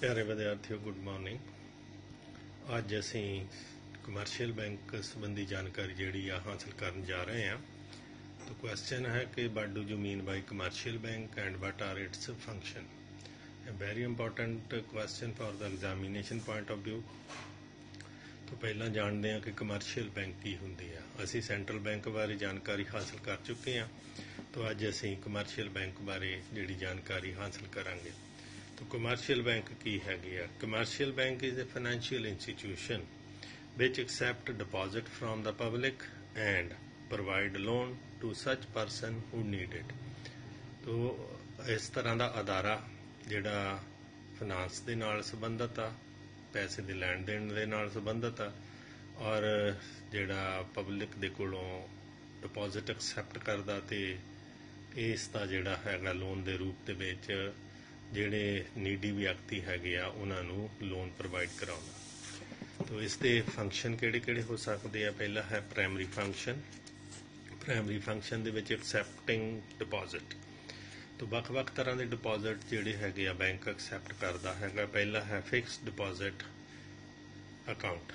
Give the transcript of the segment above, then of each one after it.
प्यारे विद्यार्थियों good morning. अज असी कमर्शियल बैंक संबंधी जानकारी जी हासिल करन जा रहे हैं। तो क्वेश्चन है कि what do you mean by commercial bank and what are its function. Very important question for the examination point of view. तो पहला जानते हैं कि कमर्शियल बैंक की होंदी है। असी सेंट्रल बैंक बारे जानकारी हासिल कर चुके हैं। तो अज असी कमर्शियल बैंक बारे जी जानकारी हासिल करांगे। तो कमर्शियल बैंक की हैगी है। Commercial bank is a financial institution which accept deposit from the public and provide loan to such person who need it. तो इस तरह का अदारा जिहड़ा फाइनांस दे नाल संबंधित आ, पैसे दे लैण देण दे नाल संबंधित आ और जिहड़ा पब्लिक दे कोलों डिपॉजिट एक्सैप्ट करदा ते इसका जिहड़ा हैगा लोन दे रूप दे विच ਜਿਹੜੇ ਨੀਡੀ ਵਿਅਕਤੀ ਹੈਗੇ ਆ ਉਹਨਾਂ ਨੂੰ ਲੋਨ ਪ੍ਰੋਵਾਈਡ ਕਰਾਉਂਦਾ। तो इसके फंक्शन ਕਿਹੜੇ ਹੋ ਸਕਦੇ ਆ। ਪਹਿਲਾ ਹੈ ਪ੍ਰਾਇਮਰੀ ਫੰਕਸ਼ਨ। ਪ੍ਰਾਇਮਰੀ ਫੰਕਸ਼ਨ ਦੇ ਵਿੱਚ ਐਕਸੈਪਟਿੰਗ ਡਿਪੋਜ਼ਿਟ। तो ਵੱਖ-ਵੱਖ ਤਰ੍ਹਾਂ ਦੇ ਡਿਪੋਜ਼ਿਟ ਜਿਹੜੇ ਹੈਗੇ ਆ ਬੈਂਕ ਐਕਸੈਪਟ ਕਰਦਾ ਹੈਗਾ। ਪਹਿਲਾ ਹੈ fixed deposit account.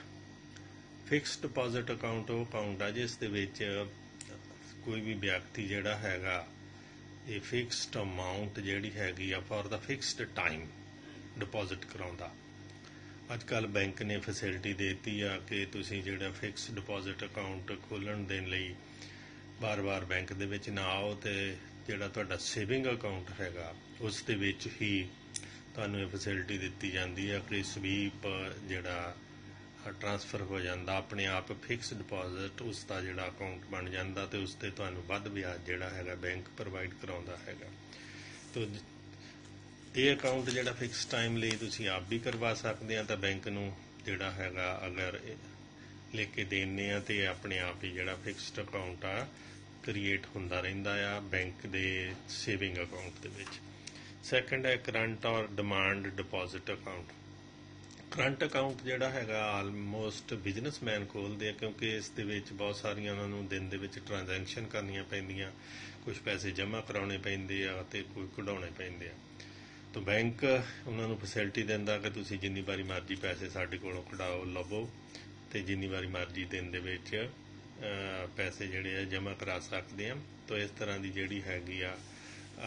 Fixed deposit account ਉਹ ਅਕਾਊਂਟ ਆ ਜਿਸ ਦੇ ਵਿੱਚ ਕੋਈ ਵੀ ਵਿਅਕਤੀ ਜਿਹੜਾ ਹੈਗਾ ਇਹ ਫਿਕਸਡ ਅਮਾਊਂਟ ਜਿਹੜੀ ਹੈਗੀ ਆ for the fixed time deposit ਕਰਾਉਂਦਾ। ਅੱਜ ਕੱਲ੍ਹ ਬੈਂਕ ਨੇ ਫੈਸਿਲਿਟੀ ਦੇ ਦਿੱਤੀ ਆ ਕਿ ਤੁਸੀਂ ਜਿਹੜਾ ਫਿਕਸਡ ਡਿਪੋਜ਼ਿਟ ਅਕਾਊਂਟ ਖੋਲ੍ਹਣ ਦੇ ਲਈ ਬਾਰ-ਬਾਰ ਬੈਂਕ ਦੇ ਵਿੱਚ ਨਾ ਆਓ ਤੇ ਜਿਹੜਾ ਤੁਹਾਡਾ ਸੇਵਿੰਗ ਅਕਾਊਂਟ ਹੈਗਾ ਉਸ ਦੇ ਵਿੱਚ ਹੀ ਤੁਹਾਨੂੰ ਇਹ ਫੈਸਿਲਿਟੀ ਦਿੱਤੀ ਜਾਂਦੀ ਆ ਕਿ ਸਵੀਪ ਜਿਹੜਾ ट्रांसफर हो जाता अपने आप। फिक्स डिपॉजिट उसका जोड़ा अकाउंट बन जाता तो उस पर तुहानूं वध ब्याज जोड़ा है बैंक प्रोवाइड कराउंदा हैगा। तो ये अकाउंट जोड़ा फिक्स टाइम लिए तुसीं आप भी करवा सकते हैं। तो बैंक नूं जोड़ा हैगा अगर लेके देने तो अपने आप ही जोड़ा फिक्सड अकाउंट आ क्रिएट होंदा रहिंदा आ बैंक दे सेविंग अकाउंट दे विच। सैकेंड है करंट और demand deposit account. Current account जोड़ा है आलमोस्ट बिजनेसमैन खोलते हैं क्योंकि इस बहुत सारिया उन्होंने दिन के ट्रांजैक्शन करनिया पैंदियां, कुछ पैसे जमा कराने पैंदे आ ते कोई कढाने पैंदे आ। तो बैंक उन्होंने फैसिलिटी दिंदा कि तुसीं जिन्नी बारी मर्जी पैसे साडे कोलों कढाओ लवो ते जिन्नी बारी मर्जी दिन दे विच पैसे जिहड़े आ जमा करा सकते हैं। तो इस तरह की जिहड़ी हैगी आ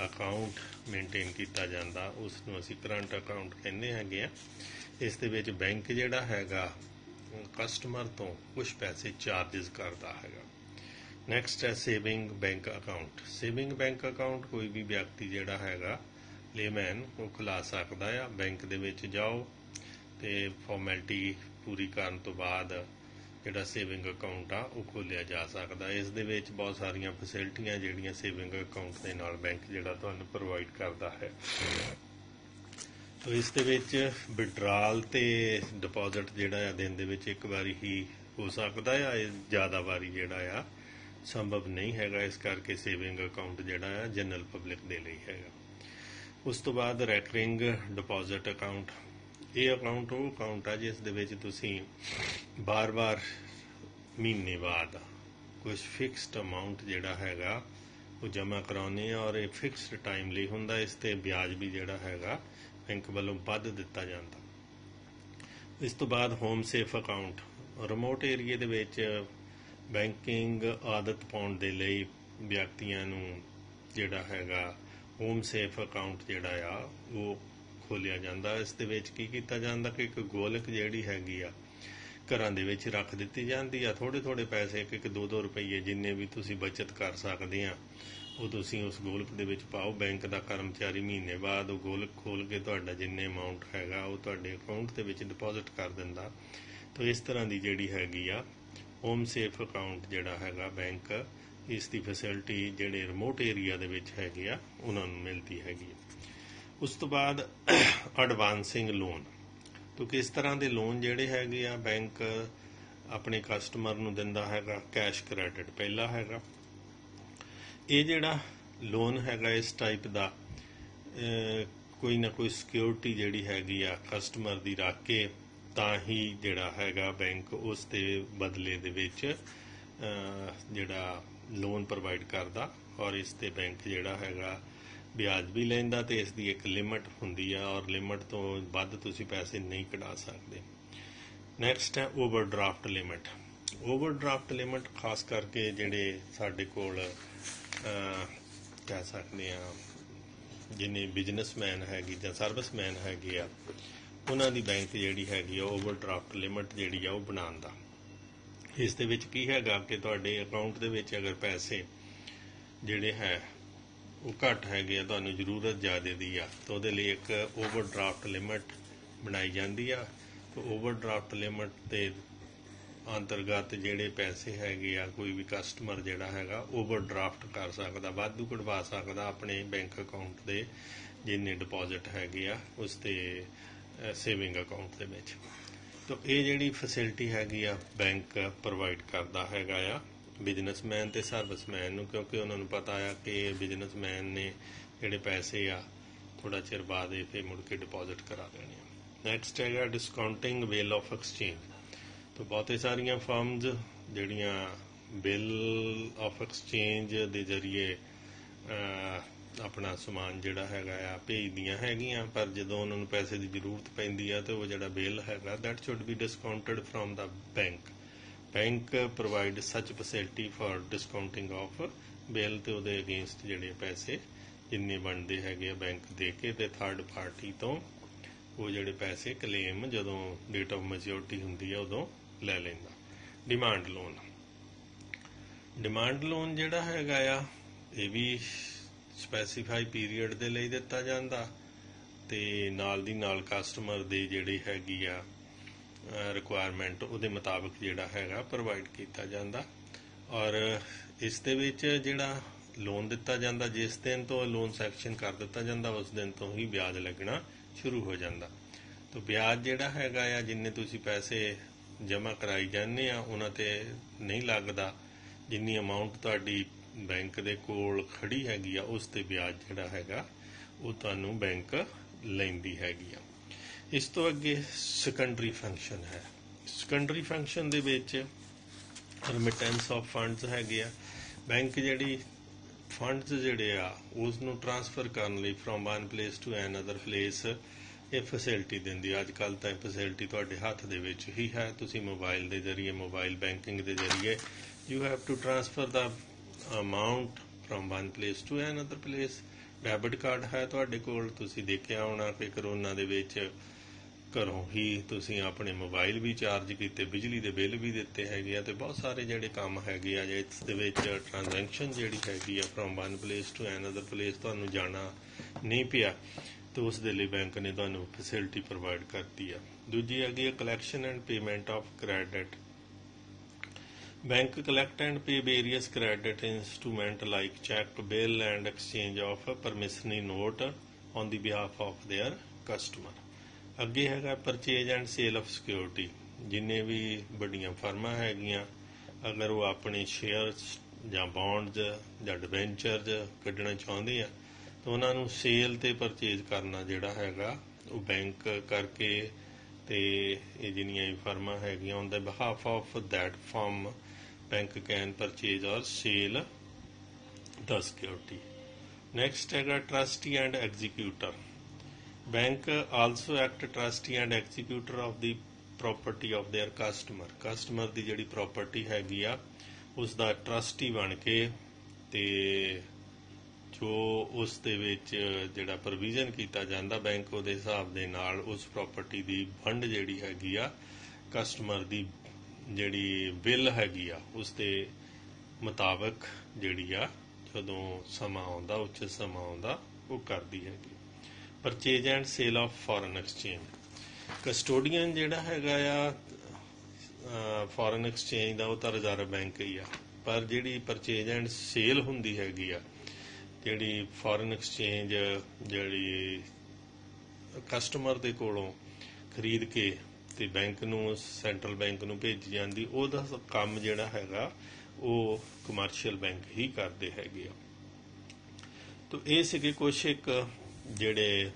अकाउंट मेनटेन किया जाता उसनूं असीं करंट अकाउंट कहने हैगे आ। इस दे विच बैंक जिहड़ा हैगा कस्टमर तो कुछ पैसे चार्जिज करता हैगा। नैक्सट है saving bank account. Saving bank account कोई भी व्यक्ति जिहड़ा हैगा लेमैन वो खुला सकदा आ। बैंक दे विच जाओ ते फॉर्मैलिटी पूरी करन तो बाद जिहड़ा सेविंग अकाउंट आ वो खोलिया जा सकदा। इस दे विच बहुत सारियां फैसिलिटियां जिहड़ियां सेविंग अकाउंट दे नाल बैंक जिहड़ा तुहानूं प्रोवाइड करदा है। तो इस दे विच विड्राल ते डिपॉजिट जिहड़ा आ दिन दे विच एक बारी ही हो सकदा आ, ज़्यादा बारी जिहड़ा आ संभव नहीं हैगा। इस करके सेविंग अकाउंट जिहड़ा आ जनरल पब्लिक दे लई हैगा। उस तो बाद रैकरिंग डिपॉजिट अकाउंट। ये अकाउंट वो अकाउंट आ जिस दे विच तुसीं बार-बार महीने बाद कुछ फिक्सड अमाउंट जिहड़ा हैगा वो जमा कराउने और ये फिक्सड टाइम ਲਈ ਹੁੰਦਾ। इस ते ब्याज भी जिहड़ा हैगा बैंक वालों वध दिता जाता। इस तो बाद होम सेफ अकाउंट। रिमोट एरिए दे विच बैंकिंग आदत पाउण दे लई व्यक्तियां नूं जिहड़ा हैगा होम सेफ अकाउंट जिहड़ा आ वो खोलिया जाता। इस दे विच की कीता जांदा कि एक गोलक जिहड़ी हैगी आ घरां दे विच रख दित्ती जांदी आ। थोड़े थोड़े पैसे एक 2-2 रुपये जिन्ने भी तुसीं बचत कर सकदे आ वो तुसीं उस गोलक दे विच पाओ। बैंक का कर्मचारी महीने बाद वो गोलक खोल के तुहाडा जिन्ने अमाउंट हैगा वो तुहाडे अकाउंट दे विच डिपॉजिट कर दिंदा। तो इस तरह की जिहड़ी हैगी आ होम सेफ अकाउंट जिहड़ा हैगा बैंक इसकी फैसिलिटी जिहड़े रिमोट एरिया दे विच हैगे आ उन्हां नूं मिलती हैगी। उस तो बाद एडवांसिंग लोन। तो किस तरह के लोन जिहड़े हैगे आ बैंक अपने कस्टमर नूं दिंदा हैगा। कैश क्रैडिट पहला हैगा। ये जिहड़ा लोन हैगा इस टाइप का कोई ना कोई सिक्योरिटी जिहड़ी हैगी आ कस्टमर दी रख के तां ही जिहड़ा हैगा बैंक उस दे बदले दे विच जिहड़ा लोन प्रोवाइड करदा और इस ते बैंक जिहड़ा हैगा ਵਿਆਜ ਵੀ ਲੈਂਦਾ ਤੇ ਇਸ ਦੀ ਇੱਕ ਲਿਮਟ ਹੁੰਦੀ ਆ ਔਰ ਲਿਮਟ ਤੋਂ ਵੱਧ ਤੁਸੀਂ ਪੈਸੇ ਨਹੀਂ ਕਢਾ ਸਕਦੇ। ਨੈਕਸਟ ਹੈ ਓਵਰਡਰਾਫਟ ਲਿਮਟ। ਓਵਰਡਰਾਫਟ ਲਿਮਟ ਖਾਸ ਕਰਕੇ ਜਿਹੜੇ ਸਾਡੇ ਕੋਲ ਕਹਿ ਸਕਦੇ ਆ ਜਿੰਨੇ ਬਿਜ਼ਨਸਮੈਨ ਹੈਗੇ ਜਾਂ ਸਰਵਿਸਮੈਨ ਹੈਗੇ ਆ, ਉਹਨਾਂ ਦੀ ਬੈਂਕ ਜਿਹੜੀ ਹੈਗੀ ਆ ਓਵਰਡਰਾਫਟ ਲਿਮਟ ਜਿਹੜੀ ਆ ਉਹ ਬਣਾਉਂਦਾ। ਇਸ ਦੇ ਵਿੱਚ ਕੀ ਹੈਗਾ ਕਿ ਤੁਹਾਡੇ ਅਕਾਊਂਟ ਦੇ ਵਿੱਚ ਅਗਰ ਪੈਸੇ ਜਿਹੜੇ ਹੈ ਉਹ ਘੱਟ ਹੈਗੇ ਆ, ਤੁਹਾਨੂੰ ਜ਼ਰੂਰਤ ਜ਼ਿਆਦਾ ਦੀ ਆ, ਤਾਂ ਉਹਦੇ ਲਈ ਇੱਕ ਓਵਰਡਰਾਫਟ ਲਿਮਟ ਬਣਾਈ ਜਾਂਦੀ ਆ। ਤਾਂ ਓਵਰਡਰਾਫਟ ਲਿਮਟ ਦੇ ਅੰਤਰਗਤ ਜਿਹੜੇ ਪੈਸੇ ਹੈਗੇ ਆ, ਕੋਈ ਵੀ ਕਸਟਮਰ ਜਿਹੜਾ ਹੈਗਾ ਓਵਰਡਰਾਫਟ ਕਰ ਸਕਦਾ, ਵਾਧੂ ਕਢਵਾ ਸਕਦਾ ਆਪਣੇ ਬੈਂਕ ਅਕਾਊਂਟ ਦੇ ਜਿੰਨੇ ਡਿਪੋਜ਼ਿਟ ਹੈਗੇ ਆ ਉਸ ਦੇ ਸੇਵਿੰਗ ਅਕਾਊਂਟ ਦੇ ਵਿੱਚ। ਤਾਂ ਇਹ ਜਿਹੜੀ ਫੈਸਿਲਿਟੀ ਹੈਗੀ ਆ ਬੈਂਕ ਪ੍ਰੋਵਾਈਡ ਕਰਦਾ ਹੈਗਾ ਆ ਬਿਜ਼ਨਸਮੈਨ ਤੇ ਸਰਵਿਸਮੈਨ ਨੂੰ, ਕਿਉਂਕਿ ਉਹਨਾਂ ਨੂੰ ਪਤਾ ਆ ਕਿ ਬਿਜ਼ਨਸਮੈਨ ਨੇ ਜਿਹੜੇ ਪੈਸੇ ਆ ਥੋੜਾ ਚਿਰ ਬਾਅਦ ਇਹ ਫਿਰ ਮੁੜ ਕੇ ਡਿਪੋਜ਼ਿਟ ਕਰਾ ਦੇਣੇ ਆ। ਨੈਕਸਟ ਹੈਗਾ ਡਿਸਕਾਊਂਟਿੰਗ ਬਿੱਲ ਆਫ ਐਕਸਚੇਂਜ। ਤਾਂ ਬਹੁਤੇ ਸਾਰੀਆਂ ਫਰਮਸ ਜਿਹੜੀਆਂ ਬਿੱਲ ਆਫ ਐਕਸਚੇਂਜ ਦੇ ਜ਼ਰੀਏ ਆਪਣਾ ਸਮਾਨ ਜਿਹੜਾ ਹੈਗਾ ਆ ਭੇਜਦੀਆਂ ਹੈਗੀਆਂ, ਪਰ ਜਦੋਂ ਉਹਨਾਂ ਨੂੰ ਪੈਸੇ ਦੀ ਜ਼ਰੂਰਤ ਪੈਂਦੀ ਆ ਤਾਂ ਉਹ ਜਿਹੜਾ ਬਿੱਲ ਹੈਗਾ that should be discounted from the bank. Bank provide ਸੱਚ ਫੈਸਿਲਿਟੀ ਫਾਰ ਡਿਸਕਾਊਂਟਿੰਗ ਆਫ ਬਿੱਲ, ਤੇ ਉਹਦੇ ਅਗੇਂਸਟ ਜਿਹੜੇ ਪੈਸੇ ਜਿੰਨੇ ਬਣਦੇ ਹੈਗੇ ਆ ਬੈਂਕ ਦੇ ਕੇ ਤੇ ਥਰਡ ਪਾਰਟੀ ਤੋਂ ਉਹ ਜਿਹੜੇ ਪੈਸੇ ਕਲੇਮ ਜਦੋਂ ਡੇਟ ਆਫ ਮੈਚਿਓਰਿਟੀ ਹੁੰਦੀ ਆ ਉਦੋਂ ਲੈ ਲੈਂਦਾ। Demand loan. ਡਿਮਾਂਡ ਲੋਨ ਜਿਹੜਾ ਹੈਗਾ ਆ ਇਹ ਵੀ ਸਪੈਸੀਫਾਈ ਪੀਰੀਅਡ ਦੇ ਲਈ ਦਿੱਤਾ ਜਾਂਦਾ ਤੇ ਨਾਲ ਦੀ ਨਾਲ ਕਸਟਮਰ ਦੇ ਜਿਹੜੀ ਹੈਗੀ ਆ ਰਿਕੁਆਇਰਮੈਂਟ ਉਹਦੇ ਮੁਤਾਬਕ ਜਿਹੜਾ ਹੈਗਾ ਪ੍ਰੋਵਾਈਡ ਕੀਤਾ ਜਾਂਦਾ। ਔਰ ਇਸ ਦੇ ਵਿੱਚ ਜਿਹੜਾ ਲੋਨ ਦਿੱਤਾ ਜਾਂਦਾ, ਜਿਸ ਦਿਨ ਤੋਂ ਲੋਨ ਸੈਕਸ਼ਨ ਕਰ ਦਿੱਤਾ ਜਾਂਦਾ ਉਸ ਦਿਨ ਤੋਂ ਹੀ ਵਿਆਜ ਲੱਗਣਾ ਸ਼ੁਰੂ ਹੋ ਜਾਂਦਾ। ਤਾਂ ਵਿਆਜ ਜਿਹੜਾ ਹੈਗਾ ਆ ਜਿੰਨੇ ਤੁਸੀਂ ਪੈਸੇ ਜਮ੍ਹਾਂ ਕਰਾਈ ਜਾਂਦੇ ਆ ਉਹਨਾਂ ਤੇ ਨਹੀਂ ਲੱਗਦਾ, ਜਿੰਨੀ ਅਮਾਊਂਟ ਤੁਹਾਡੀ ਬੈਂਕ ਦੇ ਕੋਲ ਖੜੀ ਹੈਗੀ ਆ ਉਸ ਤੇ ਵਿਆਜ ਜਿਹੜਾ ਹੈਗਾ ਉਹ ਤੁਹਾਨੂੰ ਬੈਂਕ ਲੈਂਦੀ ਹੈਗੀ ਆ। ਇਸ ਤੋਂ ਅੱਗੇ ਸੈਕੰਡਰੀ ਫੰਕਸ਼ਨ ਹੈ। ਸੈਕੰਡਰੀ ਫੰਕਸ਼ਨ ਦੇ ਵਿੱਚ ਰੈਮਿਟੈਂਸ ਆਫ ਫੰਡਸ ਹੈਗੇ ਆ। ਬੈਂਕ ਜਿਹੜੀ ਫੰਡਸ ਜਿਹੜੇ ਆ ਉਸ ਨੂੰ ਟ੍ਰਾਂਸਫਰ ਕਰਨ ਲਈ from one place to another place ਇਹ ਫੈਸਿਲਿਟੀ ਦਿੰਦੀ ਆ। ਅੱਜ ਕੱਲ੍ਹ ਤਾਂ ਇਹ ਫੈਸਿਲਿਟੀ ਤੁਹਾਡੇ ਹੱਥ ਦੇ ਵਿੱਚ ਹੀ ਹੈ। ਤੁਸੀਂ ਮੋਬਾਈਲ ਦੇ ਜ਼ਰੀਏ, ਮੋਬਾਈਲ ਬੈਂਕਿੰਗ ਦੇ ਜ਼ਰੀਏ ਯੂ ਹੈਵ ਟੂ ਟ੍ਰਾਂਸਫਰ ਦਾ amount from one place to another place. Debit card ਹੈ ਤੁਹਾਡੇ ਕੋਲ, ਤੁਸੀਂ ਦੇਖਿਆ ਹੋਣਾ ਕਿ ਕਰੋਨਾ ਦੇ ਵਿੱਚ ਘਰੋਂ ਹੀ ਤੁਸੀਂ ਆਪਣੇ ਮੋਬਾਈਲ ਵੀ ਚਾਰਜ ਕੀਤੇ, ਬਿਜਲੀ ਦੇ ਬਿੱਲ ਵੀ ਦਿੱਤੇ ਹੈਗੇ ਆ, ਤੇ ਬਹੁਤ ਸਾਰੇ ਜਿਹੜੇ ਕੰਮ ਹੈਗੇ ਆ ਇਸ ਦੇ ਵਿੱਚ ਟ੍ਰਾਂਜੈਕਸ਼ਨ ਜਿਹੜੀ ਹੈਗੀ ਆ from one place to another place ਤੁਹਾਨੂੰ ਜਾਣਾ ਨਹੀਂ ਪਿਆ, ਤੇ ਉਸ ਦੇ ਲਈ ਬੈਂਕ ਨੇ ਤੁਹਾਨੂੰ ਫੈਸਿਲਿਟੀ ਪ੍ਰੋਵਾਈਡ ਕਰਤੀ ਆ। ਦੂਜੀ ਹੈਗੀ ਆ collection and payment of credit. Bank collect and pay various credit instrument like check, bill and exchange of promissory note on the behalf of their customer. ਅੱਗੇ ਹੈਗਾ purchase and sale of security. ਜਿੰਨੇ ਵੀ ਵੱਡੀਆਂ ਫਰਮਾਂ ਹੈਗੀਆਂ ਅਗਰ ਉਹ ਆਪਣੇ shares ਜਾਂ bonds ਜਾਂ ਡਿਬੈਂਚਰਸ ਕੱਢਣਾ ਚਾਹੁੰਦੇ ਆ ਤਾਂ ਉਹਨਾਂ ਨੂੰ ਸੇਲ ਤੇ ਪਰਚੇਜ ਕਰਨਾ ਜਿਹੜਾ ਹੈਗਾ ਉਹ ਬੈਂਕ ਕਰਕੇ, ਤੇ ਇਹ ਜਿੰਨੀਆਂ ਵੀ ਫਰਮਾਂ ਹੈਗੀਆਂ on the behalf of that firm bank can purchase or sell the security. Next ਹੈਗਾ trustee and executor. Bank also act trustee and executor of the property of their customer. Customer ਦੀ ਜਿਹੜੀ property ਹੈਗੀ ਆ ਉਸ ਦਾ trustee ਬਣ ਕੇ ਤੇ ਜੋ ਉਸ ਦੇ ਵਿੱਚ ਜਿਹੜਾ ਪ੍ਰੋਵੀਜ਼ਨ ਕੀਤਾ ਜਾਂਦਾ ਬੈਂਕ ਉਹਦੇ ਹਿਸਾਬ ਦੇ ਨਾਲ ਉਸ property ਦੀ ਫੰਡ ਜਿਹੜੀ ਹੈਗੀ ਆ ਕਸਟਮਰ ਦੀ ਜਿਹੜੀ ਬਿੱਲ ਹੈਗੀ ਆ ਉਸ ਦੇ ਮੁਤਾਬਕ ਜਿਹੜੀ ਆ ਜਦੋਂ ਸਮਾਂ ਆਉਂਦਾ, ਉੱਚਿਤ ਸਮਾਂ ਆਉਂਦਾ ਉਹ ਕਰਦੀ ਹੈਗੀ। Purchase and sale of foreign exchange. Custodian ਜਿਹੜਾ ਹੈਗਾ ਆ ਫੋਰਨ ਐਕਸਚੇਂਜ ਦਾ ਉਹ ਤਾਂ ਰਿਜ਼ਰਵ ਬੈਂਕ ਹੀ ਆ, ਪਰ ਜਿਹੜੀ ਪਰਚੇਜ ਐਂਡ ਸੇਲ ਹੁੰਦੀ ਹੈਗੀ ਆ ਜਿਹੜੀ ਫੋਰਨ ਐਕਸਚੇਂਜ ਜਿਹੜੀ ਕਸਟਮਰ ਦੇ ਕੋਲੋਂ ਖਰੀਦ ਕੇ ਤੇ ਬੈਂਕ ਨੂੰ, ਸੈਂਟਰਲ ਬੈਂਕ ਨੂੰ ਭੇਜੀ ਜਾਂਦੀ, ਉਹਦਾ ਕੰਮ ਜਿਹੜਾ ਹੈਗਾ ਉਹ ਕਮਰਸ਼ੀਅਲ ਬੈਂਕ ਹੀ ਕਰਦੇ ਹੈਗੇ ਆ। ਤਾਂ ਇਹ ਸੀਗੇ ਕੁਛ ਇੱਕ ਜਿਹੜੇ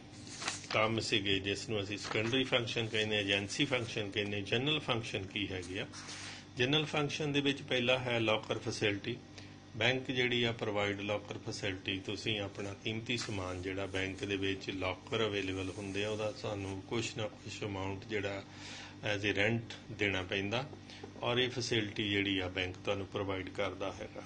ਕੰਮ ਸੀਗੇ ਜਿਸ ਨੂੰ ਅਸੀਂ ਸੈਕੰਡਰੀ ਫੰਕਸ਼ਨ ਕਹਿੰਦੇ, ਏਜੰਸੀ ਫੰਕਸ਼ਨ ਕਹਿੰਦੇ। ਜਨਰਲ ਫੰਕਸ਼ਨ ਕੀ ਹੈਗੇ ਆ? ਜਨਰਲ ਫੰਕਸ਼ਨ ਦੇ ਵਿੱਚ ਪਹਿਲਾ ਹੈ ਲੋਕਰ ਫੈਸਿਲਿਟੀ। ਬੈਂਕ ਜਿਹੜੀ ਆ ਪ੍ਰੋਵਾਈਡ ਲੋਕਰ ਫੈਸਿਲਿਟੀ। ਤੁਸੀਂ ਆਪਣਾ ਕੀਮਤੀ ਸਮਾਨ ਜਿਹੜਾ ਬੈਂਕ ਦੇ ਵਿੱਚ ਲੋਕਰ ਅਵੇਲੇਬਲ ਹੁੰਦੇ ਆ ਉਹਦਾ ਸਾਨੂੰ ਕੁਛ ਨਾ ਕੁਛ ਅਮਾਊਂਟ ਜਿਹੜਾ ਐਜ਼ ਏ ਰੈਂਟ ਦੇਣਾ ਪੈਂਦਾ, ਔਰ ਇਹ ਫੈਸਿਲਿਟੀ ਜਿਹੜੀ ਆ ਬੈਂਕ ਤੁਹਾਨੂੰ ਪ੍ਰੋਵਾਈਡ ਕਰਦਾ ਹੈਗਾ।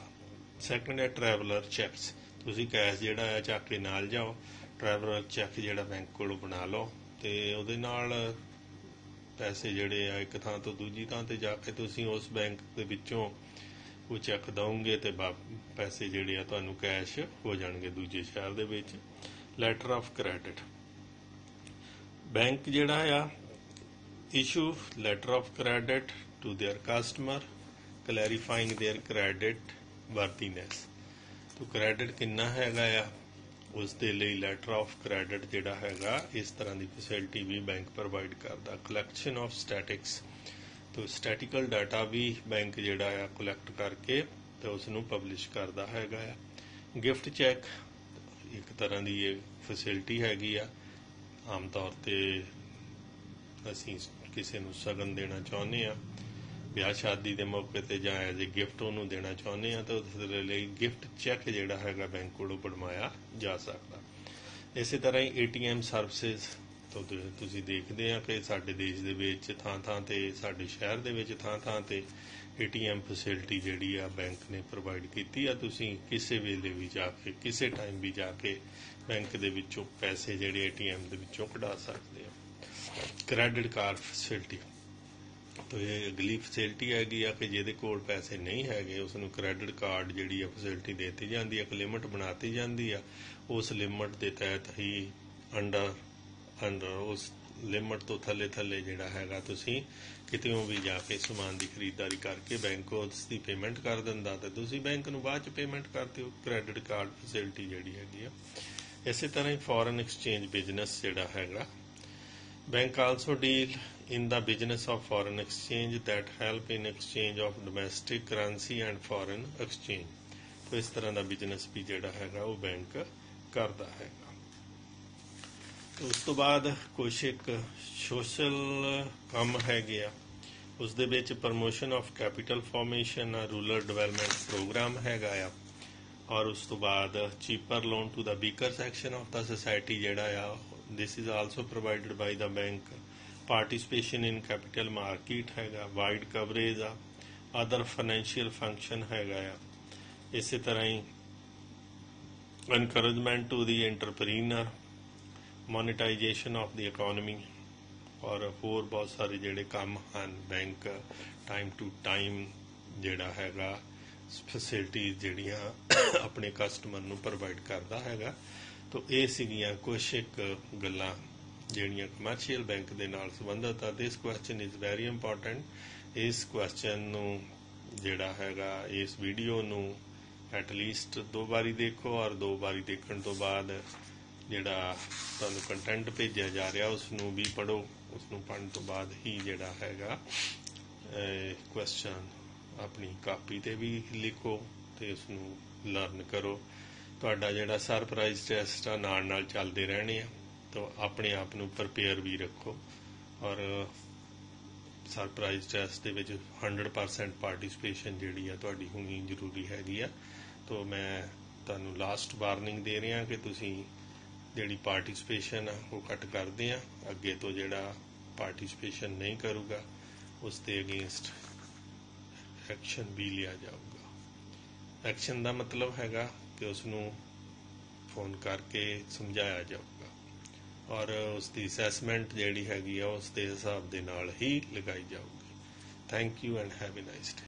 ਸੈਕੰਡ ਹੈ ਟਰੈਵਲਰ ਚੈਕਸ। ਤੁਸੀਂ ਕੈਸ਼ ਜਿਹੜਾ ਆ ਚੱਕ ਕੇ ਨਾਲ ਜਾਓ, ਟਰੈਵਲਰ ਚੈੱਕ ਜਿਹੜਾ ਬੈਂਕ ਕੋਲੋਂ ਬਣਾ ਲਓ ਤੇ ਉਹਦੇ ਨਾਲ ਪੈਸੇ ਜਿਹੜੇ ਆ ਇੱਕ ਥਾਂ ਤੋਂ ਦੂਜੀ ਥਾਂ ਤੇ ਜਾ ਕੇ ਤੁਸੀਂ ਉਸ ਬੈਂਕ ਦੇ ਵਿੱਚੋਂ ਉਹ ਚੈੱਕ ਦਓਗੇ ਤੇ ਪੈਸੇ ਜਿਹੜੇ ਆ ਤੁਹਾਨੂੰ ਕੈਸ਼ ਹੋ ਜਾਣਗੇ ਦੂਜੇ ਸ਼ਹਿਰ ਦੇ ਵਿੱਚ। ਲੈਟਰ ਆਫ ਕ੍ਰੈਡਿਟ, ਬੈਂਕ ਜਿਹੜਾ ਆ issue letter of credit to their customer clarifying their creditworthiness. ਤੋ ਕ੍ਰੈਡਿਟ ਕਿੰਨਾ ਹੈਗਾ ਆ ਉਸ ਦੇ ਲਈ ਲੈਟਰ ਆਫ ਕ੍ਰੈਡਿਟ ਜਿਹੜਾ ਹੈਗਾ ਇਸ ਤਰ੍ਹਾਂ ਦੀ ਫੈਸਿਲਿਟੀ ਵੀ ਬੈਂਕ ਪ੍ਰੋਵਾਈਡ ਕਰਦਾ। ਕਲੈਕਸ਼ਨ ਆਫ ਸਟੈਟਿਕਸ, ਤੋ ਸਟੈਟਿਕਲ ਡਾਟਾ ਵੀ ਬੈਂਕ ਜਿਹੜਾ ਆ ਕਲੈਕਟ ਕਰਕੇ ਤੇ ਉਸ ਨੂੰ ਪਬਲਿਸ਼ ਕਰਦਾ ਹੈਗਾ ਆ। ਗਿਫਟ ਚੈੱਕ ਇੱਕ ਤਰ੍ਹਾਂ ਦੀ ਇਹ ਫੈਸਿਲਿਟੀ ਹੈਗੀ ਆ। ਆਮ ਤੌਰ ਤੇ ਅਸੀਂ ਕਿਸੇ ਨੂੰ ਸ਼ਗਨ ਦੇਣਾ ਚਾਹੁੰਦੇ ਆ, ਵਿਆਹ ਸ਼ਾਦੀ ਦੇ ਮੌਕੇ ਤੇ ਜਾਂ ਐਜ਼ ਏ ਗਿਫਟ ਉਹਨੂੰ ਦੇਣਾ ਚਾਹੁੰਦੇ ਆ ਤਾਂ ਉਸ ਦੇ ਲਈ ਗਿਫਟ ਚੈੱਕ ਜਿਹੜਾ ਹੈਗਾ ਬੈਂਕ ਕੋਲੋਂ ਬਣਵਾਇਆ ਜਾ ਸਕਦਾ। ਇਸੇ ਤਰ੍ਹਾਂ ਹੀ ATM ਸਰਵਿਸਿਜ਼ ਤੋਂ ਤੁਸੀਂ ਦੇਖਦੇ ਆ ਕਿ ਸਾਡੇ ਦੇਸ਼ ਦੇ ਵਿੱਚ ਥਾਂ ਥਾਂ ਤੇ, ਸਾਡੇ ਸ਼ਹਿਰ ਦੇ ਵਿੱਚ ਥਾਂ ਥਾਂ ਤੇ ATM ਫੈਸਿਲਿਟੀ ਜਿਹੜੀ ਆ ਬੈਂਕ ਨੇ ਪ੍ਰੋਵਾਈਡ ਕੀਤੀ ਆ। ਤੁਸੀਂ ਕਿਸੇ ਵੇਲੇ ਵੀ ਜਾ ਕੇ, ਕਿਸੇ ਟਾਈਮ ਵੀ ਜਾ ਕੇ ਬੈਂਕ ਦੇ ਵਿੱਚੋਂ ਪੈਸੇ ਜਿਹੜੇ ATM ਦੇ ਵਿੱਚੋਂ ਕਢਾ ਸਕਦੇ ਆ। ਕ੍ਰੈਡਿਟ ਕਾਰਡ ਫੈਸਿਲਿਟੀ, ਤੋ ਇਹ ਅਗਲੀ ਫੈਸਿਲਿਟੀ ਹੈਗੀ ਆ ਕਿ ਜਿਹਦੇ ਕੋਲ ਪੈਸੇ ਨਹੀਂ ਹੈਗੇ ਉਸ ਨੂੰ ਕ੍ਰੈਡਿਟ ਕਾਰਡ ਜਿਹੜੀ ਆ ਫੈਸਿਲਿਟੀ ਦਿੱਤੀ ਜਾਂਦੀ ਹੈ। ਇੱਕ ਲਿਮਟ ਬਣਾਤੀ ਜਾਂਦੀ ਆ, ਉਸ ਲਿਮਟ ਦੇ ਤਹਿਤ ਹੀ ਅੰਡਰ ਉਸ ਲਿਮਟ ਤੋਂ ਥੱਲੇ ਜਿਹੜਾ ਹੈਗਾ ਤੁਸੀਂ ਕਿਤੇੋਂ ਵੀ ਜਾ ਕੇ ਸਮਾਨ ਦੀ ਖਰੀਦਦਾਰੀ ਕਰਕੇ ਬੈਂਕ ਉਸ ਦੀ ਪੇਮੈਂਟ ਕਰ ਦਿੰਦਾ ਤੇ ਤੁਸੀਂ ਬੈਂਕ ਨੂੰ ਬਾਅਦ 'ਚ ਪੇਮੈਂਟ ਕਰਦੇ ਹੋ। ਕ੍ਰੈਡਿਟ ਕਾਰਡ ਫੈਸਿਲਿਟੀ ਜਿਹੜੀ ਹੈਗੀ ਆ। ਇਸੇ ਤਰ੍ਹਾਂ ਹੀ ਫੋਰਨ ਐਕਸਚੇਂਜ ਬਿਜ਼ਨਸ ਜਿਹੜਾ ਹੈਗਾ, bank also deal in the business of foreign exchange that help in exchange of domestic currency and foreign exchange। तो इस तरह का बिजनेस भी ਜਿਹੜਾ ਹੈਗਾ ਉਹ ਬੈਂਕ ਕਰਦਾ ਹੈਗਾ। तो ਉਸ ਤੋਂ ਬਾਅਦ ਕੁਛ ਇੱਕ ਸੋਸ਼ਲ ਕੰਮ ਹੈਗੇ ਆ, ਉਸ ਦੇ ਵਿੱਚ promotion of capital formation rural development program ਹੈਗਾ ਆ, ਔਰ ਉਸ ਤੋਂ ਬਾਅਦ cheaper loan to the weaker section of the society ਜਿਹੜਾ ਆ, this is also provided by the bank. Participation in capital market ਹੈਗਾ, ਵਾਈਡ ਕਵਰੇਜ ਆ, ਅਦਰ ਫਾਈਨੈਂਸ਼ੀਅਲ ਫੰਕਸ਼ਨ ਹੈਗਾ ਆ। ਇਸੇ ਤਰ੍ਹਾਂ ਹੀ encouragement to the entrepreneur, monetization of the economy, ਔਰ ਹੋਰ ਬਹੁਤ ਸਾਰੇ ਜਿਹੜੇ ਕੰਮ ਹਨ ਬੈਂਕ ਟਾਈਮ ਟੂ ਟਾਈਮ ਜਿਹੜਾ ਹੈਗਾ ਫੈਸਿਲਿਟੀਜ਼ ਜਿਹੜੀਆਂ ਆਪਣੇ ਕਸਟਮਰ ਨੂੰ ਪ੍ਰੋਵਾਈਡ ਕਰਦਾ ਹੈਗਾ। ਤਾਂ ਇਹ ਸੀਗੀਆਂ ਕੁਛ ਇੱਕ ਗੱਲਾਂ ਜਿਹੜੀਆਂ ਕਮਰਸ਼ੀਅਲ ਬੈਂਕ ਦੇ ਨਾਲ ਸੰਬੰਧਿਤ ਆ। ਦਿਸ ਕੁਐਸਚਨ ਇਜ਼ ਵੈਰੀ ਇੰਪੋਰਟੈਂਟ। ਇਸ ਕੁਐਸਚਨ ਨੂੰ ਜਿਹੜਾ ਹੈਗਾ, ਇਸ ਵੀਡੀਓ ਨੂੰ ਐਟਲੀਸਟ 2 ਵਾਰੀ ਦੇਖੋ, ਔਰ 2 ਵਾਰੀ ਦੇਖਣ ਤੋਂ ਬਾਅਦ ਜਿਹੜਾ ਤੁਹਾਨੂੰ ਕੰਟੈਂਟ ਭੇਜਿਆ ਜਾ ਰਿਹਾ ਉਸ ਨੂੰ ਵੀ ਪੜ੍ਹੋ। ਉਸ ਨੂੰ ਪੜ੍ਹਨ ਤੋਂ ਬਾਅਦ ਹੀ ਜਿਹੜਾ ਹੈਗਾ ਕੁਐਸਚਨ ਆਪਣੀ ਕਾਪੀ ਤੇ ਵੀ ਲਿਖੋ ਤੇ ਉਸ ਨੂੰ ਲਰਨ ਕਰੋ। ਤੁਹਾਡਾ ਜਿਹੜਾ ਸਰਪ੍ਰਾਈਜ਼ ਟੈਸਟ ਆ ਨਾਲ ਚੱਲਦੇ ਰਹਿਣੇ ਆ, ਤਾਂ ਆਪਣੇ ਆਪ ਨੂੰ ਪ੍ਰਪੇਅਰ ਵੀ ਰੱਖੋ। ਔਰ ਸਰਪ੍ਰਾਈਜ਼ ਟੈਸਟ ਦੇ ਵਿੱਚ 100% ਪਾਰਟੀਸਪੇਸ਼ਨ ਜਿਹੜੀ ਆ ਤੁਹਾਡੀ ਹੋਣੀ ਜ਼ਰੂਰੀ ਹੈਗੀ ਆ। ਤਾਂ ਮੈਂ ਤੁਹਾਨੂੰ ਲਾਸਟ ਵਾਰਨਿੰਗ ਦੇ ਰਿਹਾ ਕਿ ਤੁਸੀਂ ਜਿਹੜੀ ਪਾਰਟੀਸਪੇਸ਼ਨ ਆ ਉਹ ਘੱਟ ਕਰਦੇ ਆ। ਅੱਗੇ ਤੋਂ ਜਿਹੜਾ ਪਾਰਟੀਸਪੇਸ਼ਨ ਨਹੀਂ ਕਰੂਗਾ ਉਸ ਦੇ ਅਗੇਂਸਟ ਐਕਸ਼ਨ ਵੀ ਲਿਆ ਜਾਊਗਾ। ਐਕਸ਼ਨ ਦਾ ਮਤਲਬ ਹੈਗਾ ਕਿ ਉਸ ਨੂੰ ਫੋਨ ਕਰਕੇ ਸਮਝਾਇਆ ਜਾਊਗਾ, ਔਰ ਉਸ ਦੀ ਅਸੈਸਮੈਂਟ ਜਿਹੜੀ ਹੈਗੀ ਆ ਉਸ ਦੇ ਹਿਸਾਬ ਦੇ ਨਾਲ ਹੀ ਲਗਾਈ ਜਾਊਗੀ। Thank you and have a nice day.